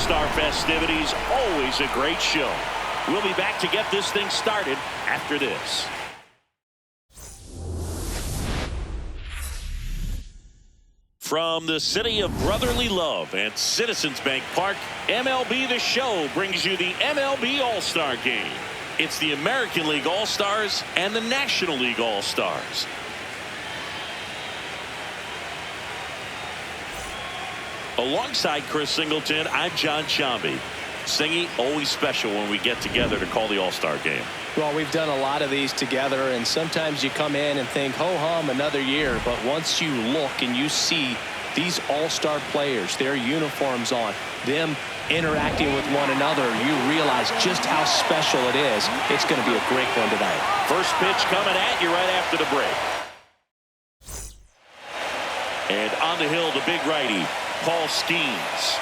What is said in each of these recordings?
All-Star festivities, always a great show. We'll be back to get this thing started after this. From the city of brotherly love and Citizens Bank Park, MLB The Show brings you the MLB All-Star Game. It's the American League All-Stars and the National League All-Stars. Alongside Chris Singleton, I'm John Shambi. Singy, always special when we get together to call the All-Star Game. Well, we've done a lot of these together, and sometimes you come in and think, ho-hum, another year. But once you look and you see these all-star players, their uniforms on, them interacting with one another, you realize just how special it is. It's going to be a great one tonight. First pitch coming at you right after the break. And on the hill, the big righty, Paul Skeens.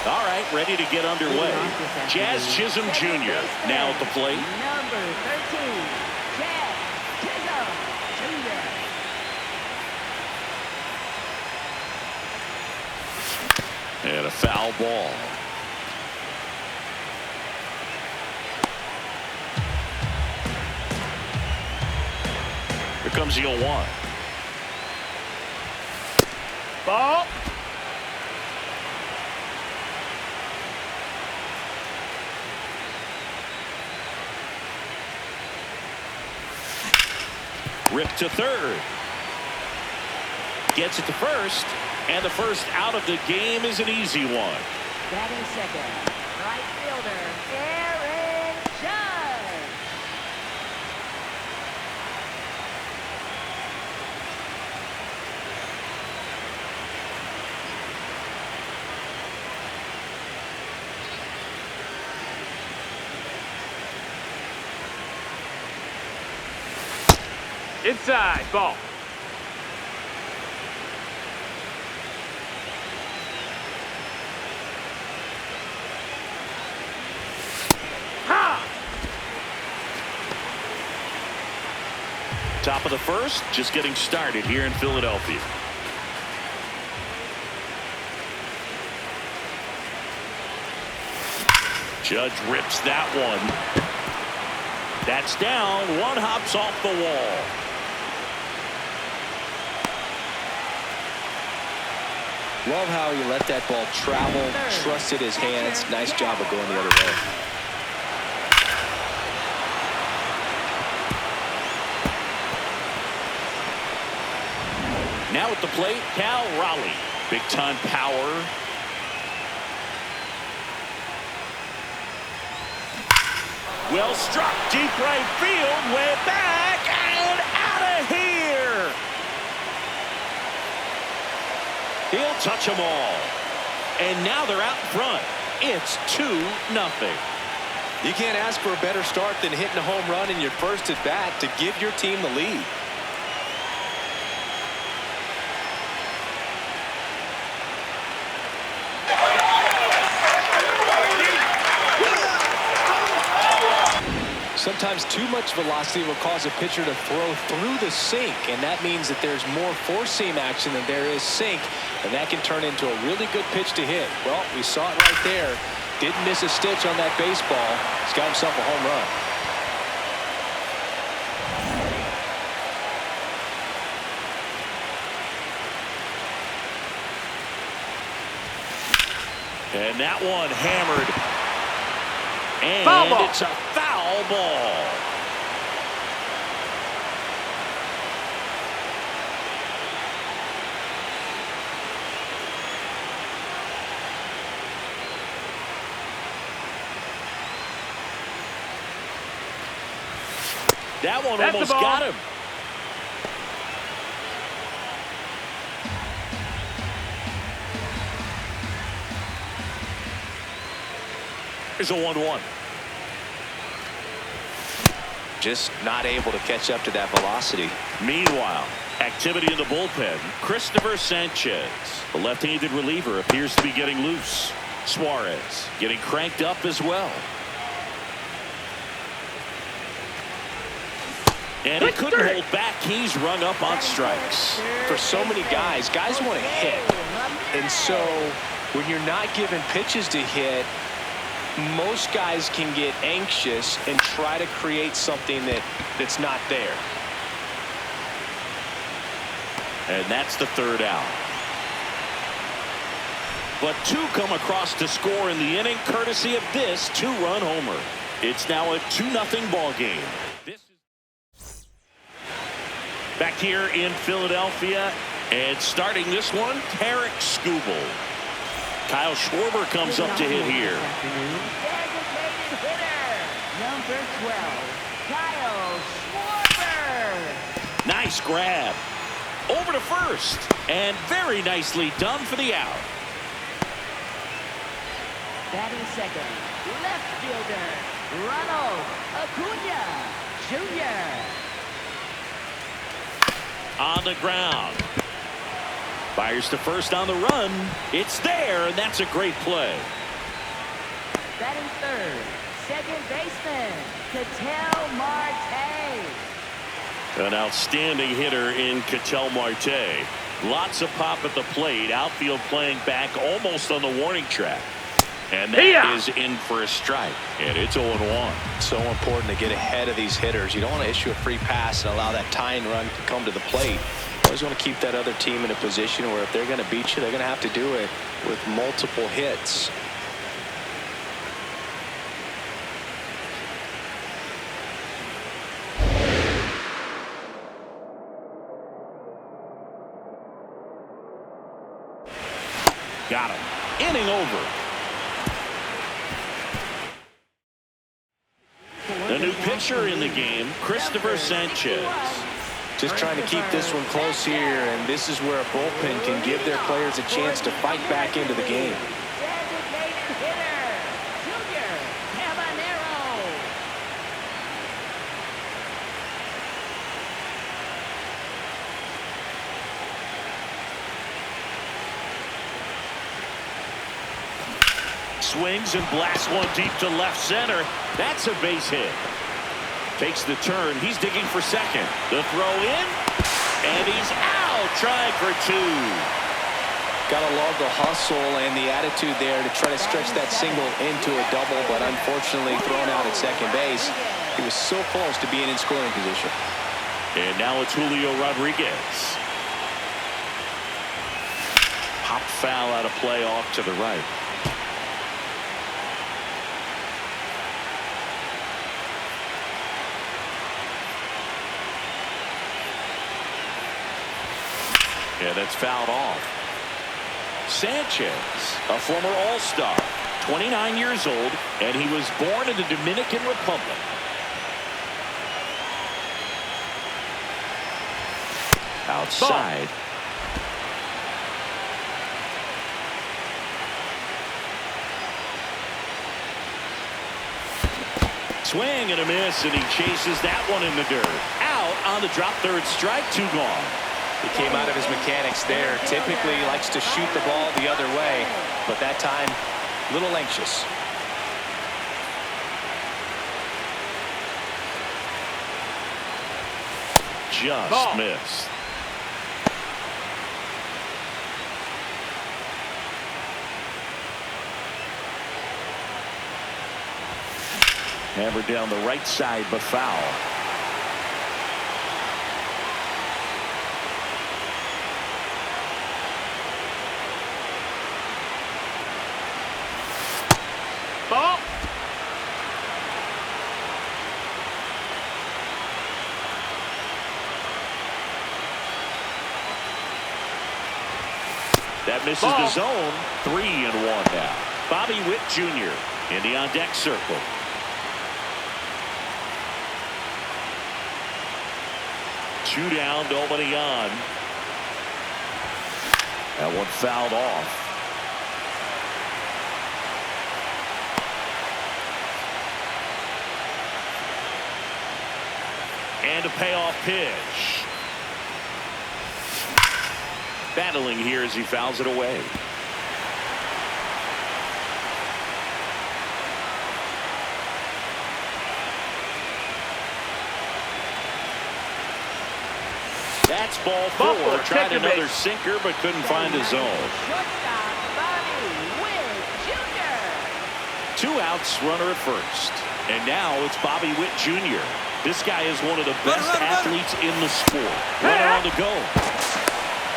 All right, ready to get underway. Jazz Chisholm Jr. now at the plate. Number 13, Jazz Chisholm Jr. And a foul ball. Here comes the 0-1. Ball. Ripped to third. Gets it to first. And the first out of the game is an easy one. Batting second, right fielder, Aaron Judge. Inside, ball. Top of the first, just getting started here in Philadelphia. Judge rips that one. That's down. One hops off the wall. Love how he let that ball travel, trusted his hands. Nice job of going the other way. Now at the plate, Cal Raleigh. Big time power. Well struck, deep right field, way back and out of here. He'll touch them all. And now they're out in front. It's 2-0. You can't ask for a better start than hitting a home run in your first at bat to give your team the lead. Sometimes too much velocity will cause a pitcher to throw through the sink, and that means that there's more four-seam action than there is sink, and that can turn into a really good pitch to hit. Well, we saw it right there. Didn't miss a stitch on that baseball. He's got himself a home run. And that one hammered. And foul ball. It's a foul ball. That one That's almost the ball. got him. Here's a 1-1. Just not able to catch up to that velocity. Meanwhile, activity in the bullpen. Christopher Sánchez, the left-handed reliever, appears to be getting loose. Suarez getting cranked up as well. And he couldn't hold back. He's rung up on strikes. For so many guys want to hit. And so when you're not given pitches to hit, most guys can get anxious and try to create something that's not there. And that's the third out. But two come across to score in the inning, courtesy of this two-run homer. It's now a 2-0 ball game. Back here in Philadelphia, and starting this one, Tarek Skubal. Kyle Schwarber comes up to hit here. Designated hitter, number 12, Kyle Schwarber. Nice grab. Over to first, and very nicely done for the out. Batting second, left fielder, Ronald Acuña Jr. On the ground. Fires to first on the run. It's there, and that's a great play. Batting third, second baseman, Ketel Marte. An outstanding hitter in Ketel Marte. Lots of pop at the plate. Outfield playing back almost on the warning track. And that is in for a strike. And it's 0-1. So important to get ahead of these hitters. You don't want to issue a free pass and allow that tying run to come to the plate. You always want to keep that other team in a position where if they're going to beat you, they're going to have to do it with multiple hits. Got him. Inning over. The new pitcher in the game, Christopher Sánchez. Just trying to keep this one close here, and this is where a bullpen can give their players a chance to fight back into the game. Designated hitter, Junior Cabanero. Swings and blasts one deep to left center. That's a base hit. Takes the turn. He's digging for second. The throw in, and he's out. Trying for two. Got to love the hustle and the attitude there to try to stretch that single into a double, but unfortunately thrown out at second base. He was so close to being in scoring position. And now it's Julio Rodriguez. Pop foul out of play off to the right. Yeah, that's fouled off. Sánchez, a former All-Star, 29 years old, and he was born in the Dominican Republic. Outside. Swing and a miss, and he chases that one in the dirt. Out on the drop, third strike, two gone. He came out of his mechanics there. Typically he likes to shoot the ball the other way, but that time a little anxious. Just missed. Hammered down the right side, but foul. Ball. That misses the zone. 3-1 now. Bobby Witt Jr. in the on-deck circle. Two down, nobody on. That one fouled off. And a payoff pitch. Battling here as he fouls it away. That's ball four. Tried another sinker but couldn't find a zone. Shortstop Bobby 2 outs, runner at first. And now it's Bobby Witt Jr. This guy is one of the best athletes in the sport. Runner on the go.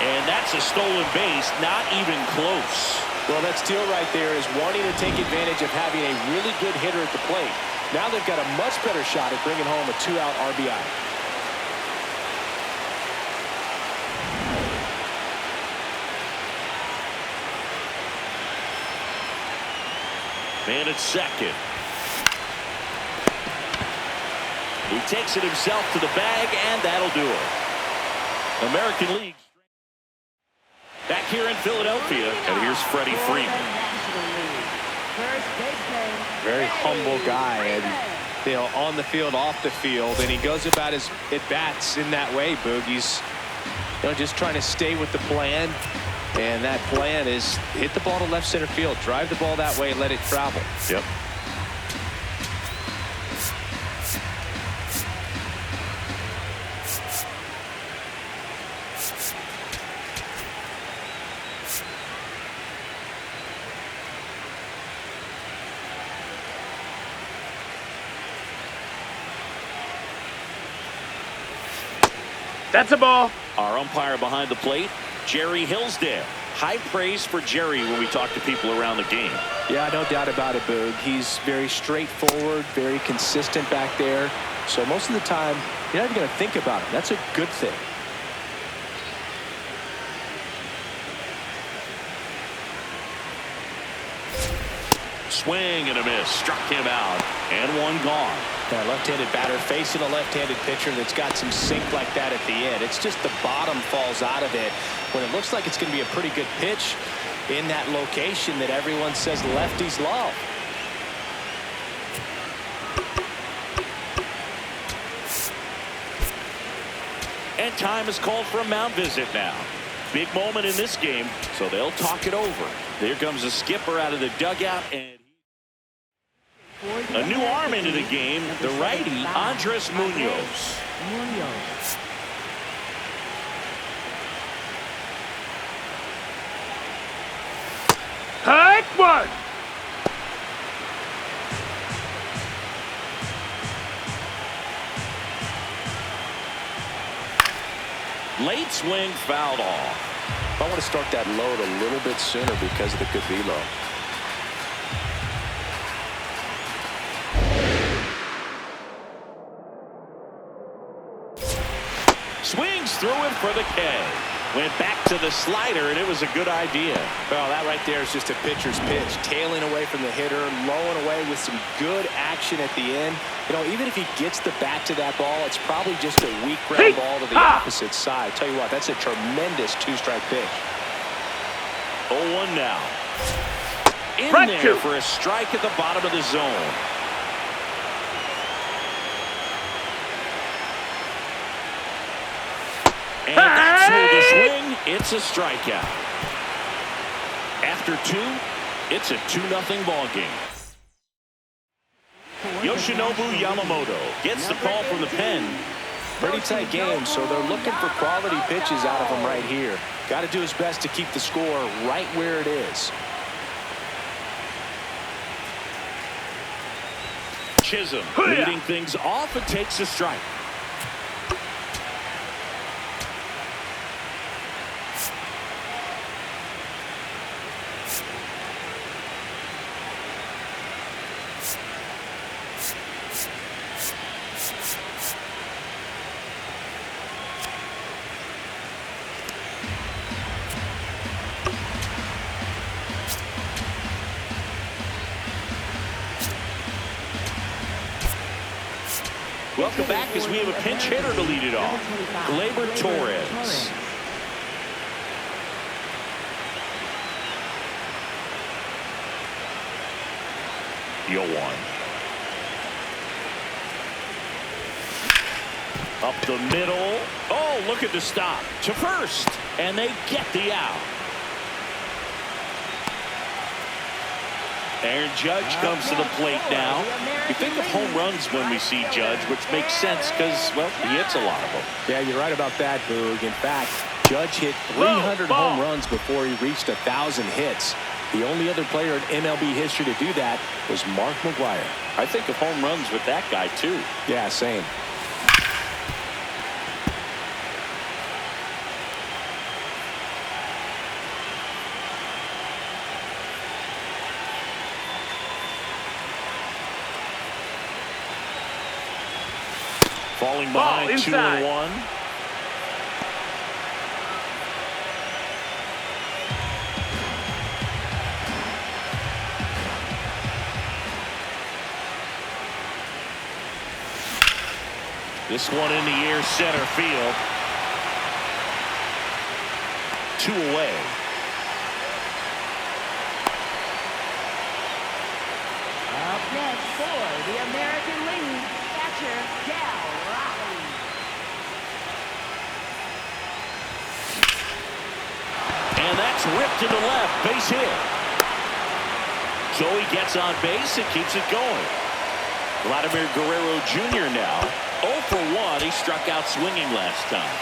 And that's a stolen base, not even close. Well, that steal right there is wanting to take advantage of having a really good hitter at the plate. Now they've got a much better shot at bringing home a 2-out RBI. Man at second. He takes it himself to the bag, and that'll do it. American League. Back here in Philadelphia, and here's Freddie Freeman. Very humble guy, and on the field, off the field, and he goes about his at-bats in that way, Boog. He's just trying to stay with the plan, and that plan is hit the ball to left center field, drive the ball that way, let it travel. Yep. That's a ball. Our umpire behind the plate, Jerry Hillsdale. High praise for Jerry when we talk to people around the game. Yeah, no doubt about it, Boog. He's very straightforward, very consistent back there. So most of the time, you're not even going to think about it. That's a good thing. Swing and a miss. Struck him out. And one gone. A left-handed batter facing a left-handed pitcher that's got some sink like that at the end. It's just the bottom falls out of it when it looks like it's going to be a pretty good pitch in that location that everyone says lefties love. And time is called for a mound visit now. Big moment in this game, so they'll talk it over. There comes a skipper out of the dugout, and a new arm into the game, the righty, Andrés Muñoz. Hike one. Late swing, fouled off. I want to start that load a little bit sooner because of the good velo. Swings through him for the K. Went back to the slider, and it was a good idea. Well, that right there is just a pitcher's pitch. Tailing away from the hitter, lowing away with some good action at the end. Even if he gets the bat to that ball, it's probably just a weak ground ball to the opposite side. Tell you what, that's a tremendous 2-strike pitch. 0-1 now. In Right there to. for a strike at the bottom of the zone. And that's through the swing. It's a strikeout. After 2, it's a 2-0 ball game. Yoshinobu Yamamoto gets the call from the pen. Pretty tight game, so they're looking for quality pitches out of him right here. Got to do his best to keep the score right where it is. Chisholm leading things off and takes a strike. Welcome back as we have a pinch hitter to lead it off. Gleyber Torres. Yo one. Up the middle. Oh, look at the stop. To first. And they get the out. Aaron Judge comes to the plate now. We think of home runs when we see Judge, which makes sense because, well, he hits a lot of them. Yeah, you're right about that, Boog. In fact, Judge hit 300 home runs before he reached 1,000 hits. The only other player in MLB history to do that was Mark McGwire. I think of home runs with that guy, too. Yeah, same. Falling behind 2-1. This one in the air, center field. 2 away. Up next for the American League, catcher Raleigh. And that's ripped to the left, base hit. So he gets on base and keeps it going. Vladimir Guerrero Jr. now 0 for 1. He struck out swinging last time.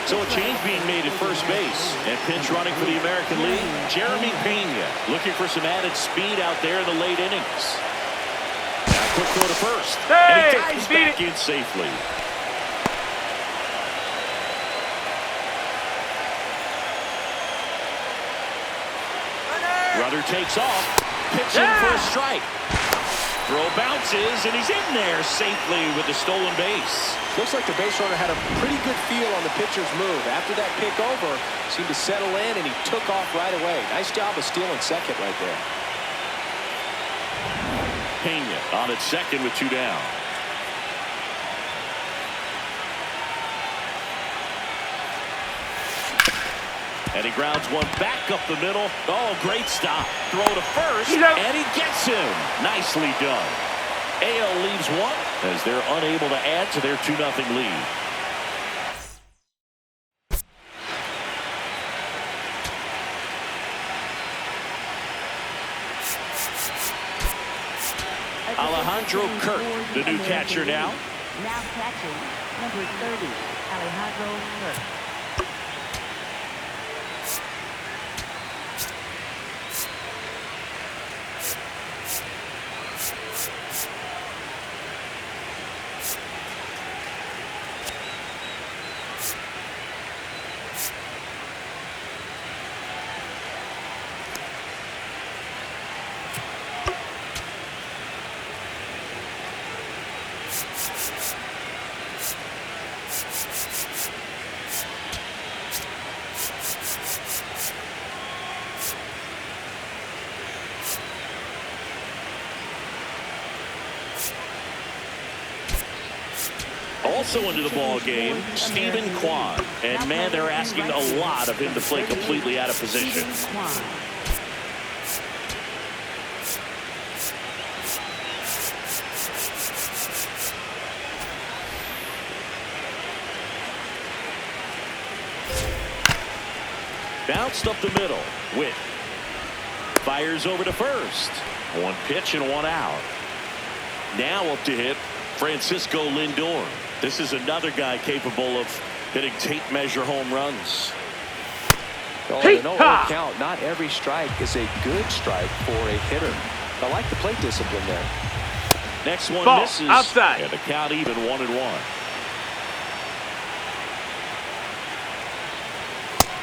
So a change being made at first base. And pinch running for the American League, Jeremy Peña. Looking for some added speed out there in the late innings. Now quick throw to first. Hey, and he dives back in safely. Runner takes off. Pitching for a strike. Throw bounces, and he's in there safely with the stolen base. Looks like the base runner had a pretty good feel on the pitcher's move. After that pick over, seemed to settle in, and he took off right away. Nice job of stealing second right there. Peña on at second with 2 down. And he grounds one back up the middle. Oh, great stop. Throw to first, and he gets him. Nicely done. AL leaves one as they're unable to add to their 2-0 lead. Alejandro Kirk, the new catcher now. Now catching number 30, Alejandro Kirk. Also into the ball game, Stephen Kwan. And man, they're asking a lot of him to play completely out of position. Bounced up the middle. Witt fires over to first. 1 pitch and 1 out. Now up to hit Francisco Lindor. This is another guy capable of hitting tape measure home runs. Oh, in no count, not every strike is a good strike for a hitter. I like the plate discipline there. Next one Ball, misses. outside. And the count even 1-1.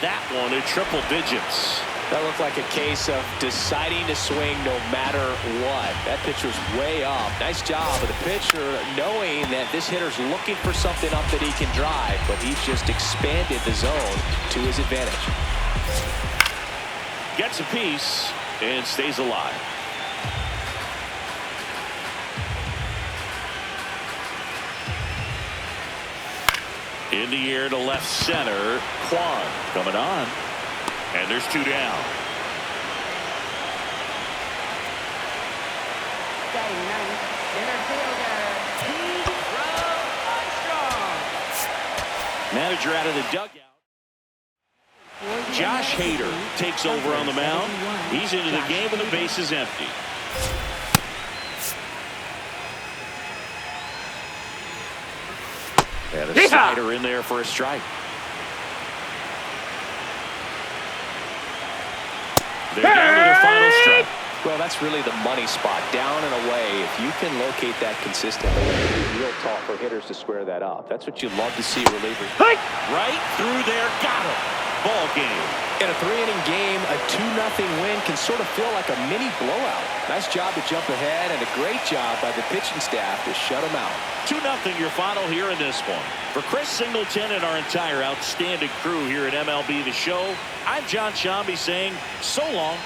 That one in triple digits. That looked like a case of deciding to swing no matter what. That pitch was way up. Nice job of the pitcher knowing that this hitter's looking for something up that he can drive, but he's just expanded the zone to his advantage. Gets a piece and stays alive. In the air to left center. Kwan coming on. And there's 2 down. Batting ninth, center fielder, Armstrong. Manager out of the dugout. Josh Hader takes over on the mound. He's into the game with the bases empty. And a slider in there for a strike. They're down to their final strike. Well, that's really the money spot, down and away. If you can locate that consistently, it's real tough for hitters to square that up. That's what you love to see relievers. Right through there, got him. Ball game. In a 3-inning game, a 2-0 win can sort of feel like a mini blowout. Nice job to jump ahead, and a great job by the pitching staff to shut them out. 2-0 your final here in this one. For Chris Singleton and our entire outstanding crew here at MLB The Show, I'm John Shambi saying so long.